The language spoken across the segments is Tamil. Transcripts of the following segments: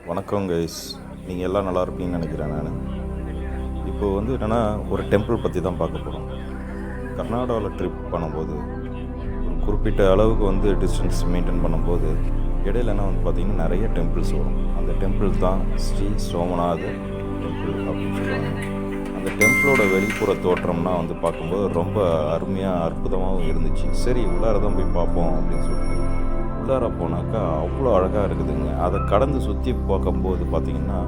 வணக்கம் கைஸ், நீங்கள் எல்லாம் நல்லா இருப்பீங்கன்னு நினைக்கிறேன். நான் இப்போ என்னென்னா ஒரு டெம்பிள் பற்றி தான் பார்க்க போகிறோம். கர்நாடகாவில் ட்ரிப் பண்ணும்போது ஒரு குறிப்பிட்ட அளவுக்கு டிஸ்டன்ஸ் மெயின்டைன் பண்ணும்போது இடையில என்ன பார்த்திங்கன்னா நிறைய டெம்பிள்ஸ் வரும். அந்த டெம்பிள் தான் ஸ்ரீ சோமநாத டெம்பிள் அப்படின்னு சொல்லுவாங்க. அந்த டெம்பிளோட வெளிப்புற தோற்றம்னா பார்க்கும்போது ரொம்ப அருமையாக அற்புதமாகவும் இருந்துச்சு. சரி, உள்ளார தான் போய் பார்ப்போம் அப்படின்னு சொல்லிட்டு உள்ளார போனாக்கா அவ்வளோ அழகாக இருக்குதுங்க. அதை கடந்து சுற்றி பார்க்கும்போது பார்த்திங்கன்னா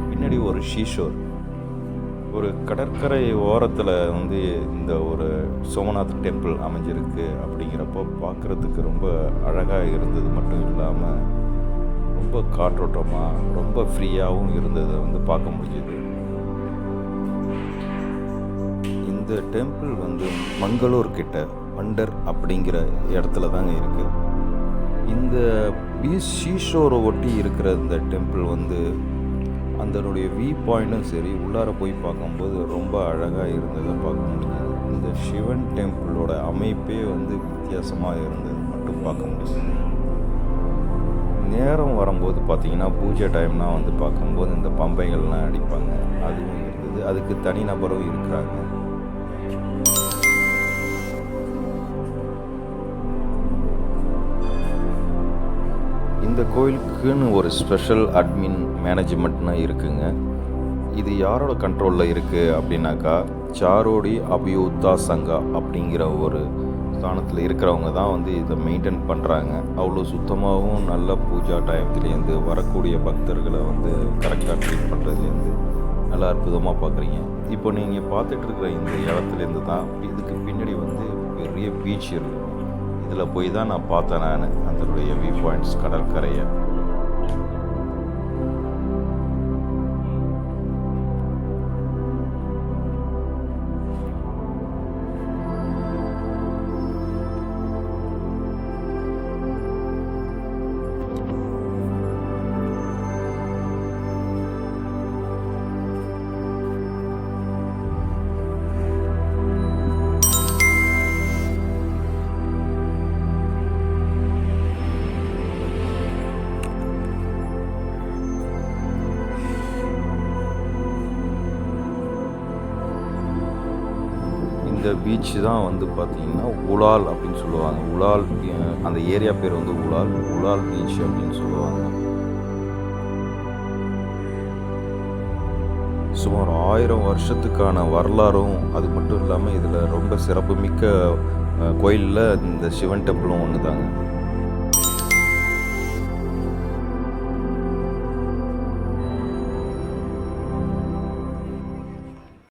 பின்னாடி ஒரு ஷீஷோர், ஒரு கடற்கரை ஓரத்தில் இந்த ஒரு சோமநாத் டெம்பிள் அமைஞ்சிருக்கு. அப்படிங்கிறப்போ பார்க்குறதுக்கு ரொம்ப அழகாக இருந்தது மட்டும் இல்லாமல் ரொம்ப காற்றோட்டமாக ரொம்ப ஃப்ரீயாகவும் இருந்ததை பார்க்க முடிஞ்சுது. இந்த டெம்பிள் மங்களூர் கிட்ட பண்டர் அப்படிங்கிற இடத்துல தாங்க இருக்குது. இந்த ஷீஷோரை ஒட்டி இருக்கிற இந்த டெம்பிள் அதனுடைய வியூ பாயிண்ட்டும் சரி, உள்ளார போய் பார்க்கும்போது ரொம்ப அழகாக இருந்ததை பார்க்க முடியுது. இந்த சிவன் டெம்பிளோட அமைப்பே வித்தியாசமாக இருந்தது மட்டும் பார்க்க முடியுது. நேரம் வரும்போது பார்த்திங்கன்னா பூஜை டைம்னால் பார்க்கும்போது இந்த பம்பைகள்லாம் அடிப்பாங்க, அதுவும் இருந்தது. அதுக்கு தனிநபரும் இருக்கிறாங்க. இந்த கோயிலுக்குன்னு ஒரு ஸ்பெஷல் அட்மின் மேனேஜ்மெண்ட்னா இருக்குங்க. இது யாரோட கண்ட்ரோலில் இருக்குது அப்படின்னாக்கா சாரோடி அபியுத்தா சங்கா அப்படிங்கிற ஒரு ஸ்தானத்தில் இருக்கிறவங்க தான் இதை மெயின்டைன் பண்ணுறாங்க. அவ்வளோ சுத்தமாகவும் நல்ல பூஜா டைத்துலேருந்து வரக்கூடிய பக்தர்களை கரெக்டாக ட்ரீட் பண்ணுறதுலேருந்து நல்லா அற்புதமாக பார்க்குறீங்க. இப்போ நீங்கள் பார்த்துட்ருக்கிற இந்த இடத்துலேருந்து தான் இதுக்கு பின்னாடி பெரிய பீச் இருக்குது. இதில் போய் தான் நான் பார்த்தேன் அதனுடைய வியூ பாயிண்ட்ஸ் கடற்கரையை. இந்த பீச் தான் பார்த்திங்கன்னா உலால் அப்படின்னு சொல்லுவாங்க. உலால், அந்த ஏரியா பேர் உலால் பீச் அப்படின்னு சொல்லுவாங்க. சுமார் 1000 வருஷத்துக்கான வரலாறும் அது மட்டும் இல்லாமல் இதில் ரொம்ப சிறப்புமிக்க கோயிலில் இந்த சிவன் டெம்பிளும் ஒன்று தாங்க.